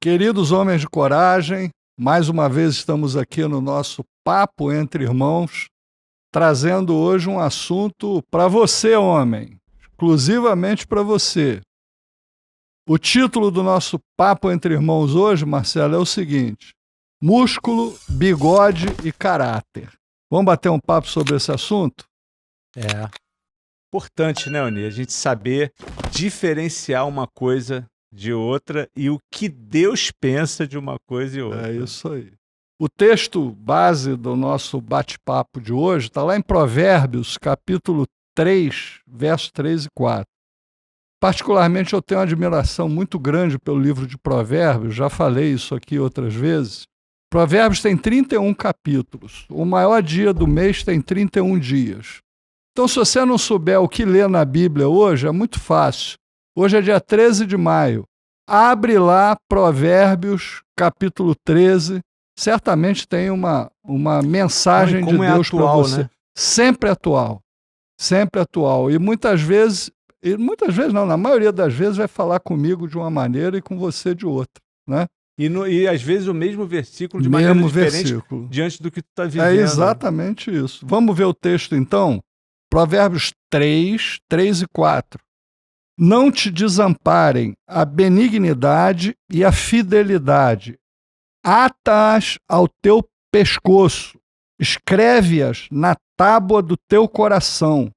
Queridos homens de coragem, mais uma vez estamos aqui no nosso Papo Entre Irmãos, trazendo hoje um assunto para você, homem, exclusivamente para você. O título do nosso Papo Entre Irmãos hoje, Marcelo, é o seguinte: músculo, bigode e caráter. Vamos bater um papo sobre esse assunto? É importante, né, Oni? A gente saber diferenciar uma coisa de outra e o que Deus pensa de uma coisa e outra. É isso aí. O texto base do nosso bate-papo de hoje está lá em Provérbios, capítulo 3, versos 3 e 4. Particularmente, eu tenho uma admiração muito grande pelo livro de Provérbios, já falei isso aqui outras vezes. Provérbios tem 31 capítulos. O maior dia do mês tem 31 dias. Então, se você não souber o que ler na Bíblia hoje, é muito fácil. Hoje é dia 13 de maio. Abre lá Provérbios, capítulo 13. Certamente tem uma mensagem de Deus para você. Né? Sempre atual. Sempre atual. E muitas vezes não, na maioria das vezes vai falar comigo de uma maneira e com você de outra, né? E às vezes o mesmo versículo de maneira diferente diante do que tu está vivendo. É exatamente isso. Vamos ver o texto então? Provérbios 3, 3 e 4. Não te desamparem a benignidade e a fidelidade. Ata-as ao teu pescoço, escreve-as na tábua do teu coração,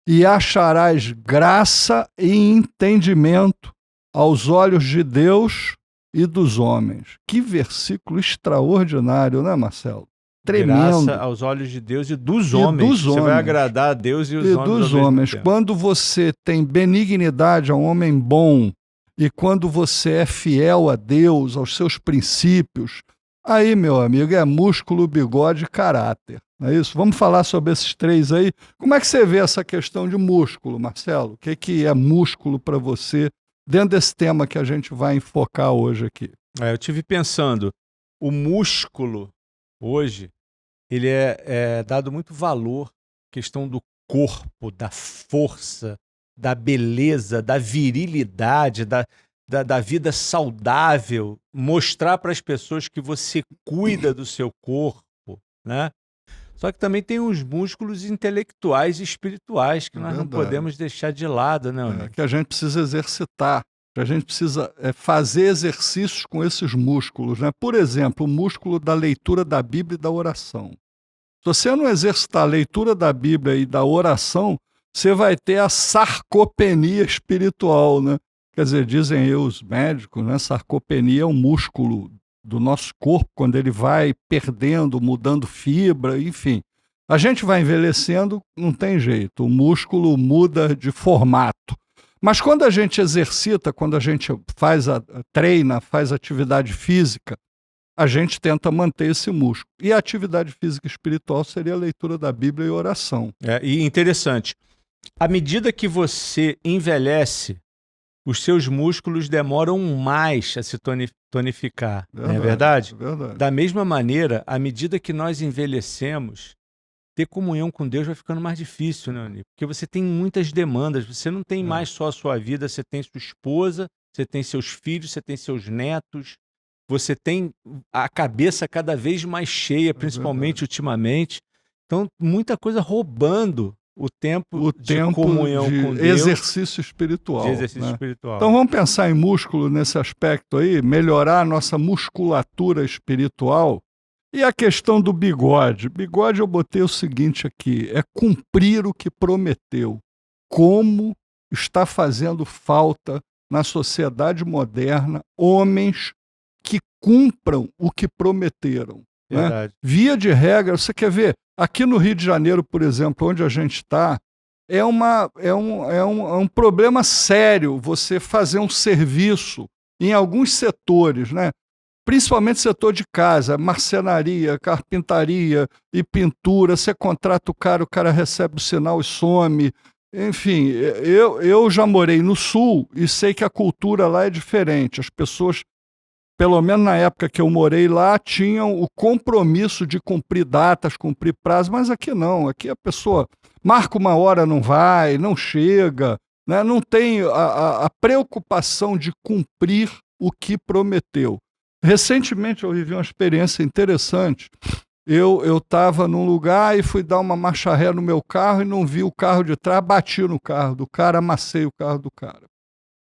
e acharás graça e entendimento aos olhos de Deus e dos homens. Que versículo extraordinário, né, Marcelo? Tremendo. Graça aos olhos de Deus e dos homens. Você vai agradar a Deus e os homens. E dos homens. Quando você tem benignidade a um homem bom e quando você é fiel a Deus, aos seus princípios, aí, meu amigo, é músculo, bigode e caráter. Não é isso? Vamos falar sobre esses três aí. Como é que você vê essa questão de músculo, Marcelo? O que é músculo para você dentro desse tema que a gente vai enfocar hoje aqui? Eu tive pensando, o músculo hoje, ele é dado muito valor, questão do corpo, da força, da beleza, da virilidade, da vida saudável, mostrar para as pessoas que você cuida do seu corpo, né? Só que também tem os músculos intelectuais e espirituais que nós não podemos deixar de lado, né? Que a gente precisa exercitar, que a gente precisa fazer exercícios com esses músculos, né? Por exemplo, o músculo da leitura da Bíblia e da oração. Se você não exercitar a leitura da Bíblia e da oração, você vai ter a sarcopenia espiritual, né? Quer dizer, dizem aí os médicos, né? Sarcopenia é um músculo do nosso corpo, quando ele vai perdendo, mudando fibra, enfim. A gente vai envelhecendo, não tem jeito, o músculo muda de formato. Mas quando a gente exercita, quando a gente treina, faz atividade física, a gente tenta manter esse músculo. E a atividade física espiritual seria a leitura da Bíblia e oração. E interessante, à medida que você envelhece, os seus músculos demoram mais a se tonificar, não é verdade? Verdade. Da mesma maneira, à medida que nós envelhecemos, ter comunhão com Deus vai ficando mais difícil, né, Oni? Porque você tem muitas demandas, você não tem mais só a sua vida, você tem sua esposa, você tem seus filhos, você tem seus netos, você tem a cabeça cada vez mais cheia, principalmente ultimamente. Então, muita coisa roubando o tempo de comunhão com Deus. Exercício espiritual. Então vamos pensar em músculo nesse aspecto aí, melhorar a nossa musculatura espiritual. E a questão do bigode. Bigode eu botei o seguinte aqui, é cumprir o que prometeu. Como está fazendo falta na sociedade moderna homens que cumpram o que prometeram. Né? Via de regra, você quer ver, aqui no Rio de Janeiro, por exemplo, onde a gente está, é um problema sério você fazer um serviço em alguns setores, né? Principalmente setor de casa, marcenaria, carpintaria e pintura, você contrata o cara recebe o sinal e some. Enfim, eu já morei no Sul e sei que a cultura lá é diferente, as pessoas pelo menos na época que eu morei lá, tinham o compromisso de cumprir datas, cumprir prazos, mas aqui não. Aqui a pessoa marca uma hora, não vai, não chega, né? Não tem a preocupação de cumprir o que prometeu. Recentemente eu vivi uma experiência interessante. Eu estava num lugar e fui dar uma marcha ré no meu carro e não vi o carro de trás, bati no carro do cara, amassei o carro do cara.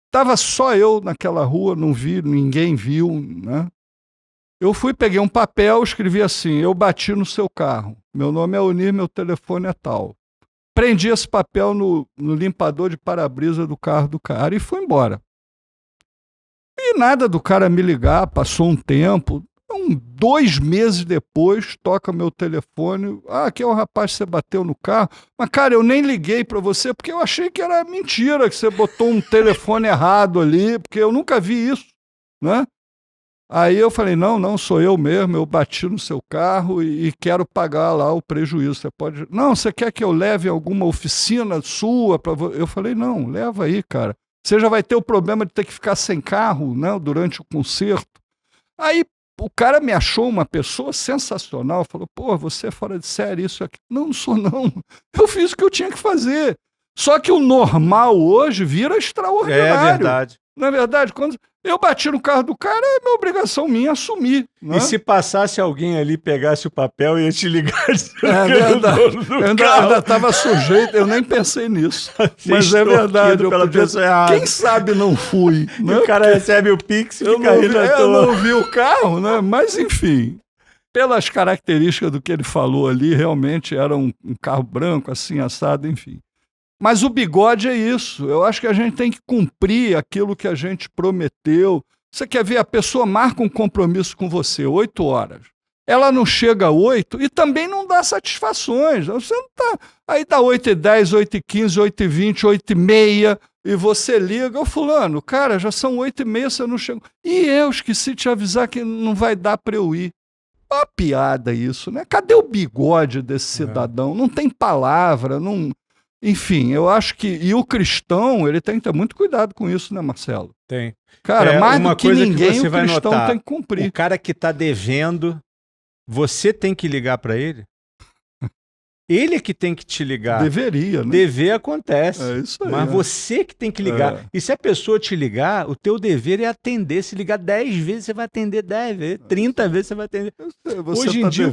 Estava só eu naquela rua, não vi, ninguém viu, né? Eu fui, peguei um papel, escrevi assim: eu bati no seu carro, meu nome é Onir, meu telefone é tal. Prendi esse papel no limpador de para-brisa do carro do cara e fui embora. E nada do cara me ligar, passou um tempo, 2 meses depois, toca meu telefone: aqui é o rapaz que você bateu no carro. Mas, cara, eu nem liguei para você porque eu achei que era mentira, que você botou um telefone errado ali, porque eu nunca vi isso, né? Aí eu falei: não, sou eu mesmo, eu bati no seu carro e quero pagar lá o prejuízo. Você pode... Não, você quer que eu leve alguma oficina sua? Eu falei: não, leva aí, cara. Você já vai ter o problema de ter que ficar sem carro, né, durante o concerto. Aí o cara me achou uma pessoa sensacional, falou: pô, você é fora de série, isso aqui. Não sou não. Eu fiz o que eu tinha que fazer. Só que o normal hoje vira extraordinário. É verdade. Não é verdade? Quando eu bati no carro do cara, é minha obrigação minha assumir. Né? E se passasse alguém ali, pegasse o papel e ia te ligar? É verdade. Eu ainda estava sujeito, eu nem pensei nisso. Mas é verdade. Pela pessoa errada. Quem sabe não fui. Né? O cara recebe o Pix e fica rindo à toa. Eu não vi o carro, né? Mas enfim. Pelas características do que ele falou ali, realmente era um carro branco, assim, assado, enfim. Mas o bigode é isso. Eu acho que a gente tem que cumprir aquilo que a gente prometeu. Você quer ver, a pessoa marca um compromisso com você, 8 horas. Ela não chega a 8 e também não dá satisfações. Você não tá... Aí dá 8h10, 8h15, 8h20, 8h30 e você liga: ô fulano, cara, já são 8h30, você não chegou. E eu esqueci de te avisar que não vai dar para eu ir. Uma piada isso, né? Cadê o bigode desse cidadão? Não tem palavra, não... Enfim, eu acho que... E o cristão, ele tem que ter muito cuidado com isso, né, Marcelo? Tem. Cara, mais do que ninguém, que o cristão tem que cumprir. O cara que está devendo, você tem que ligar para ele? Ele é que tem que te ligar. Deveria, né? Dever acontece. É isso aí. Mas você que tem que ligar. É. E se a pessoa te ligar, o teu dever é atender. Se ligar 10 vezes, você vai atender 10 vezes. 30 vezes você vai atender. Você Hoje em dia,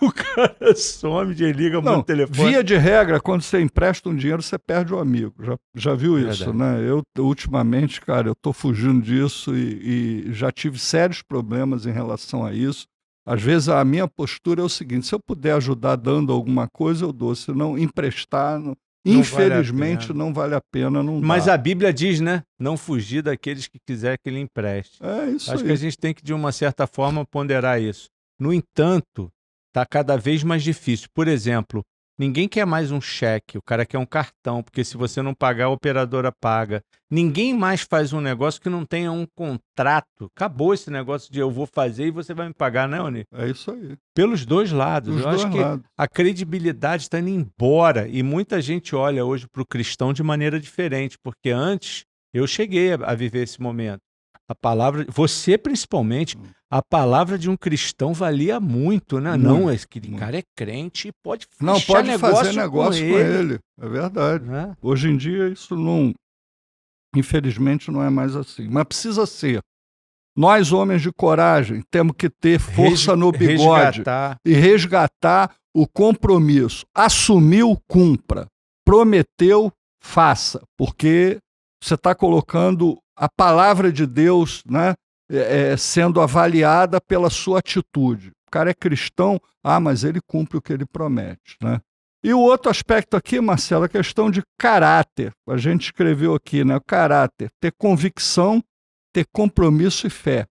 o cara some, liga no telefone. Via de regra, quando você empresta um dinheiro, você perde o amigo. Já viu isso, né? Eu, ultimamente, cara, eu tô fugindo disso e já tive sérios problemas em relação a isso. Às vezes a minha postura é o seguinte: se eu puder ajudar dando alguma coisa, eu dou. Se não, emprestar, infelizmente, não vale a pena. Mas a Bíblia diz, né? Não fugir daqueles que quiser que ele empreste. É isso. Acho que a gente tem que, de uma certa forma, ponderar isso. No entanto, está cada vez mais difícil. Por exemplo, ninguém quer mais um cheque, o cara quer um cartão, porque se você não pagar, a operadora paga. Ninguém mais faz um negócio que não tenha um contrato. Acabou esse negócio de eu vou fazer e você vai me pagar, né, Oni? É isso aí. Pelos dois lados. Eu acho que a credibilidade está indo embora e muita gente olha hoje para o cristão de maneira diferente, porque antes eu cheguei a viver esse momento. A palavra, você principalmente, a palavra de um cristão valia muito, né? Muito, não, esse cara é crente e pode fazer negócio com ele. É verdade. É? Hoje em dia isso não, infelizmente, não é mais assim. Mas precisa ser. Nós, homens de coragem, temos que ter força no bigode e resgatar o compromisso. Assumiu, cumpra. Prometeu, faça. Porque você está colocando a palavra de Deus, né, sendo avaliada pela sua atitude. O cara é cristão, mas ele cumpre o que ele promete, né? E o outro aspecto aqui, Marcelo, é a questão de caráter. A gente escreveu aqui, né? O caráter, ter convicção, ter compromisso e fé.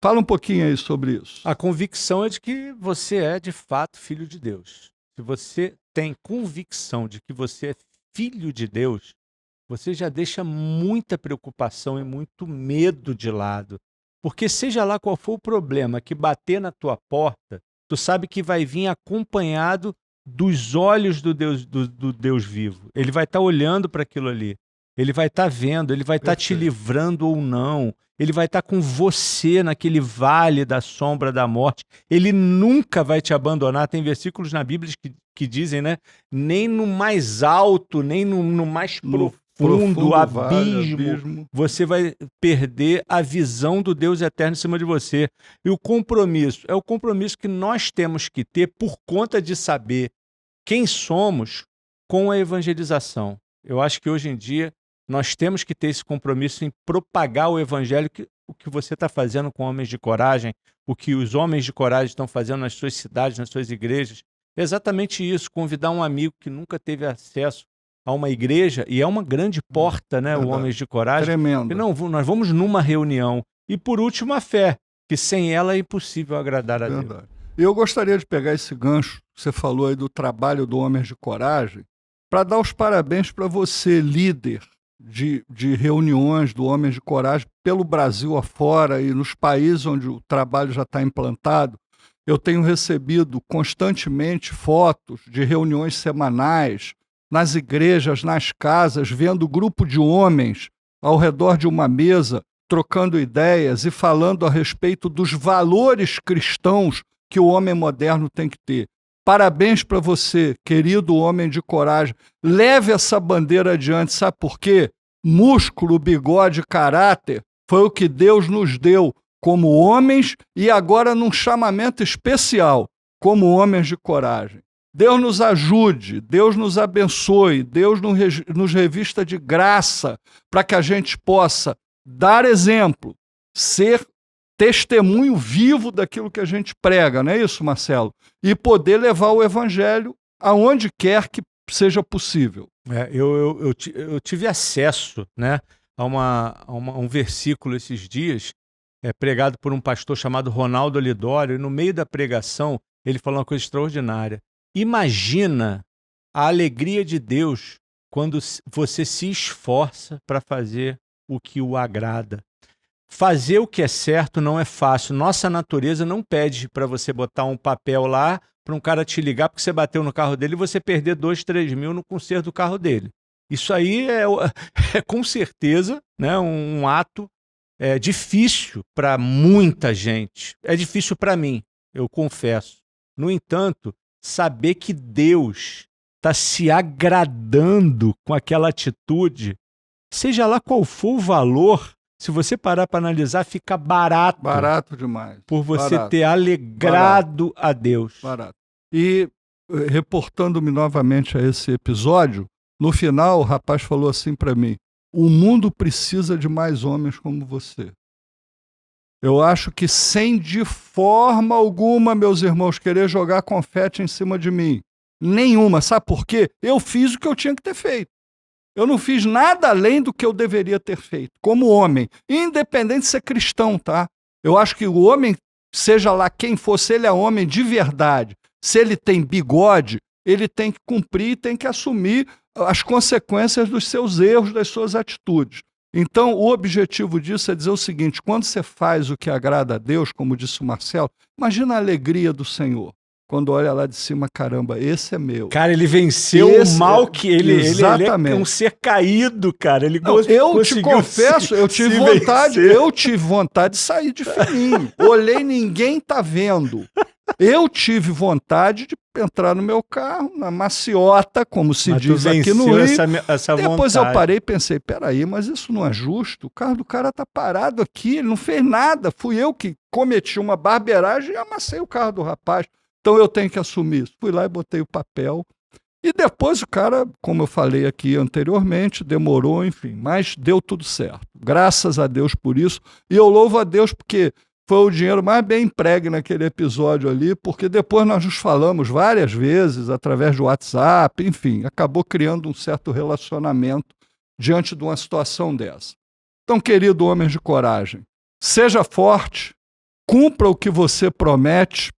Fala um pouquinho aí sobre isso. A convicção é de que você é, de fato, filho de Deus. Se você tem convicção de que você é filho de Deus, você já deixa muita preocupação e muito medo de lado. Porque seja lá qual for o problema que bater na tua porta, tu sabe que vai vir acompanhado dos olhos do Deus vivo. Ele vai estar olhando para aquilo ali. Ele vai estar vendo, ele vai estar te livrando ou não. Ele vai estar com você naquele vale da sombra da morte. Ele nunca vai te abandonar. Tem versículos na Bíblia que dizem, né? Nem no mais alto, nem no mais profundo abismo, você vai perder a visão do Deus eterno em cima de você. E o compromisso é o compromisso que nós temos que ter por conta de saber quem somos com a evangelização. Eu acho que hoje em dia nós temos que ter esse compromisso em propagar o evangelho, o que você está fazendo com homens de coragem, o que os homens de coragem estão fazendo nas suas cidades, nas suas igrejas. É exatamente isso, convidar um amigo que nunca teve acesso a uma igreja, e é uma grande porta, né, o Homens de Coragem. Tremendo. Não, nós vamos numa reunião. E por último, a fé, que sem ela é impossível agradar a Deus. Eu gostaria de pegar esse gancho que você falou aí do trabalho do Homens de Coragem, para dar os parabéns para você, líder de reuniões do Homens de Coragem pelo Brasil afora e nos países onde o trabalho já está implantado. Eu tenho recebido constantemente fotos de reuniões semanais nas igrejas, nas casas, vendo grupo de homens ao redor de uma mesa, trocando ideias e falando a respeito dos valores cristãos que o homem moderno tem que ter. Parabéns para você, querido homem de coragem. Leve essa bandeira adiante, sabe por quê? Músculo, bigode, caráter foi o que Deus nos deu como homens e agora num chamamento especial como homens de coragem. Deus nos ajude, Deus nos abençoe, Deus nos revista de graça para que a gente possa dar exemplo, ser testemunho vivo daquilo que a gente prega, não é isso, Marcelo? E poder levar o evangelho aonde quer que seja possível. Eu tive acesso, né, a um versículo esses dias, pregado por um pastor chamado Ronaldo Lidório, e no meio da pregação ele falou uma coisa extraordinária. Imagina a alegria de Deus quando você se esforça para fazer o que o agrada. Fazer o que é certo não é fácil. Nossa natureza não pede para você botar um papel lá para um cara te ligar porque você bateu no carro dele e você perder 2, 3 mil no conserto do carro dele. Isso aí é com certeza, né, um ato difícil para muita gente. É difícil para mim, eu confesso. No entanto, saber que Deus está se agradando com aquela atitude, seja lá qual for o valor, se você parar para analisar, fica barato. Barato demais. Por você ter alegrado a Deus. Barato. E, reportando-me novamente a esse episódio, no final o rapaz falou assim para mim: o mundo precisa de mais homens como você. Eu acho que sem de forma alguma, meus irmãos, querer jogar confete em cima de mim. Nenhuma. Sabe por quê? Eu fiz o que eu tinha que ter feito. Eu não fiz nada além do que eu deveria ter feito, como homem, independente de ser cristão, tá? Eu acho que o homem, seja lá quem for, se ele é homem de verdade, se ele tem bigode, ele tem que cumprir, tem que assumir as consequências dos seus erros, das suas atitudes. Então, o objetivo disso é dizer o seguinte: quando você faz o que agrada a Deus, como disse o Marcelo, imagina a alegria do Senhor. Quando olha lá de cima, caramba, esse é meu. Cara, ele venceu o mal que ele é um ser caído, cara. Ele eu te confesso, eu tive vontade de sair de fininho. Olhei, ninguém tá vendo. Eu tive vontade de entrar no meu carro, na maciota, como se diz aqui no Rio. Essa Depois vontade. Eu parei e pensei, peraí, mas isso não é justo? O carro do cara tá parado aqui, ele não fez nada. Fui eu que cometi uma barbeiragem e amassei o carro do rapaz. Então eu tenho que assumir isso. Fui lá e botei o papel. E depois o cara, como eu falei aqui anteriormente, demorou, enfim, mas deu tudo certo. Graças a Deus por isso. E eu louvo a Deus porque foi o dinheiro mais bem empregue naquele episódio ali, porque depois nós nos falamos várias vezes, através do WhatsApp, enfim, acabou criando um certo relacionamento diante de uma situação dessa. Então, querido homens de coragem, seja forte, cumpra o que você promete,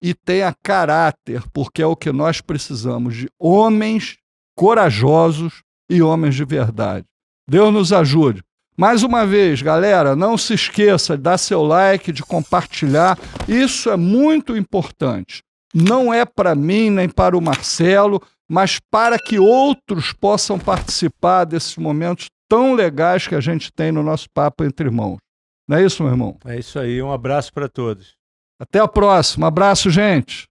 e tenha caráter, porque é o que nós precisamos, de homens corajosos e homens de verdade. Deus nos ajude. Mais uma vez, galera, não se esqueça de dar seu like, de compartilhar. Isso é muito importante. Não é para mim, nem para o Marcelo, mas para que outros possam participar desses momentos tão legais que a gente tem no nosso Papo Entre Irmãos. Não é isso, meu irmão? É isso aí. Um abraço para todos. Até a próxima. Um abraço, gente.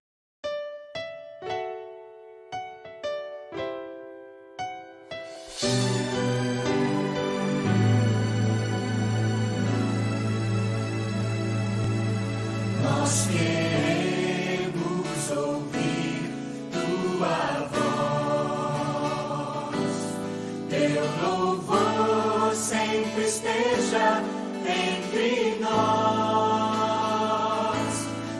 Nós queremos ouvir tua voz, teu louvor sempre esteja entre nós.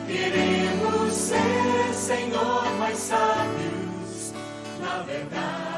Queremos ser, Senhor, mais sábios na verdade.